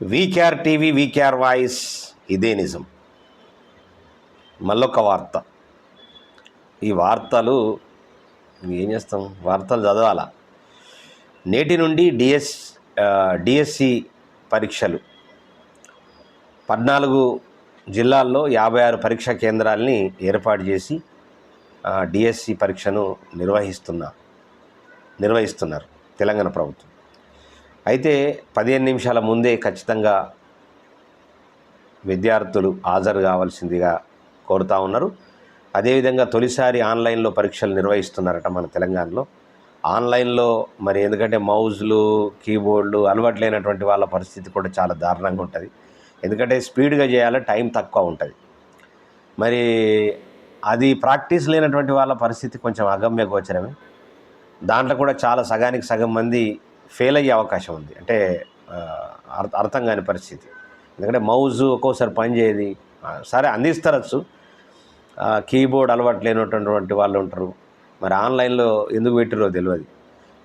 VKR TV VKR voice ఇదే నిజం. మళ్ళొక వార్త. ఈ వార్తలు ఏం చేస్తాం, వార్తలు చదవాలా. నేటి నుండి డిఎస్సి పరీక్షలు 14 జిల్లాల్లో 56 పరీక్షా కేంద్రాలని ఏర్పాటు చేసి డిఎస్సి పరీక్షను నిర్వహిస్తున్నారు తెలంగాణ ప్రభుత్వం. అయితే 15 నిమిషాల ముందే ఖచ్చితంగా విద్యార్థులు హాజరు కావాల్సిందిగా కోరుతూ ఉన్నారు. అదేవిధంగా తొలిసారి ఆన్లైన్లో పరీక్షలు నిర్వహిస్తున్నారట మన తెలంగాణలో. ఆన్లైన్లో మరి ఎందుకంటే మౌజులు, కీబోర్డులు అలవాటు లేనటువంటి వాళ్ళ పరిస్థితి కూడా చాలా దారుణంగా ఉంటుంది. ఎందుకంటే స్పీడ్గా చేయాలి, టైం తక్కువ ఉంటుంది. మరి అది ప్రాక్టీస్ లేనటువంటి వాళ్ళ పరిస్థితి కొంచెం అగమ్య గోచరమే. దాంట్లో కూడా చాలా సగానికి సగం మంది ఫెయిల్ అయ్యే అవకాశం ఉంది. అంటే అర్థం కాని పరిస్థితి. ఎందుకంటే మౌజు ఒక్కోసారి పనిచేయదు. సరే అందిస్తరచ్చు, కీబోర్డ్ అలవాటు లేనటువంటి వాళ్ళు ఉంటారు. మరి ఆన్లైన్లో ఎందుకు పెట్టిరో తెలియదు.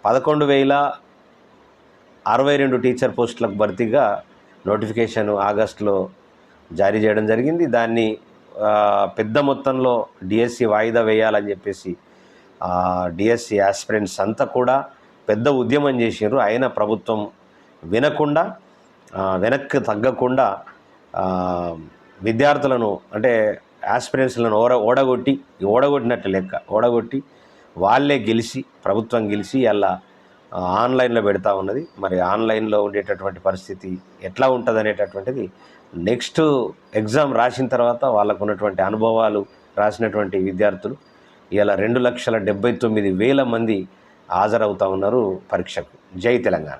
11,062 టీచర్ పోస్టులకు భర్తీగా నోటిఫికేషన్ ఆగస్టులో జారీ చేయడం జరిగింది. దాన్ని పెద్ద మొత్తంలో డిఎస్సి వాయిదా వేయాలని చెప్పేసి డిఎస్సి యాస్పిరెంట్స్ అంతా కూడా పెద్ద ఉద్యమం చేసారు. అయినా ప్రభుత్వం వినకుండా, వెనక్కి తగ్గకుండా విద్యార్థులను అంటే యాస్పిరెంట్స్లను ఓడగొట్టినట్టు లెక్క ఓడగొట్టి వాళ్ళే గెలిచి, ప్రభుత్వం గెలిచి అలా ఆన్లైన్లో పెడతా ఉన్నది. మరి ఆన్లైన్లో ఉండేటటువంటి పరిస్థితి ఎట్లా ఉంటుంది అనేటటువంటిది నెక్స్ట్ ఎగ్జామ్ రాసిన తర్వాత వాళ్ళకు ఉన్నటువంటి అనుభవాలు రాసినటువంటి విద్యార్థులు ఇలా 2,79,000 మంది హాజరవుతూ ఉన్నారు పరీక్షకు. జై తెలంగాణ.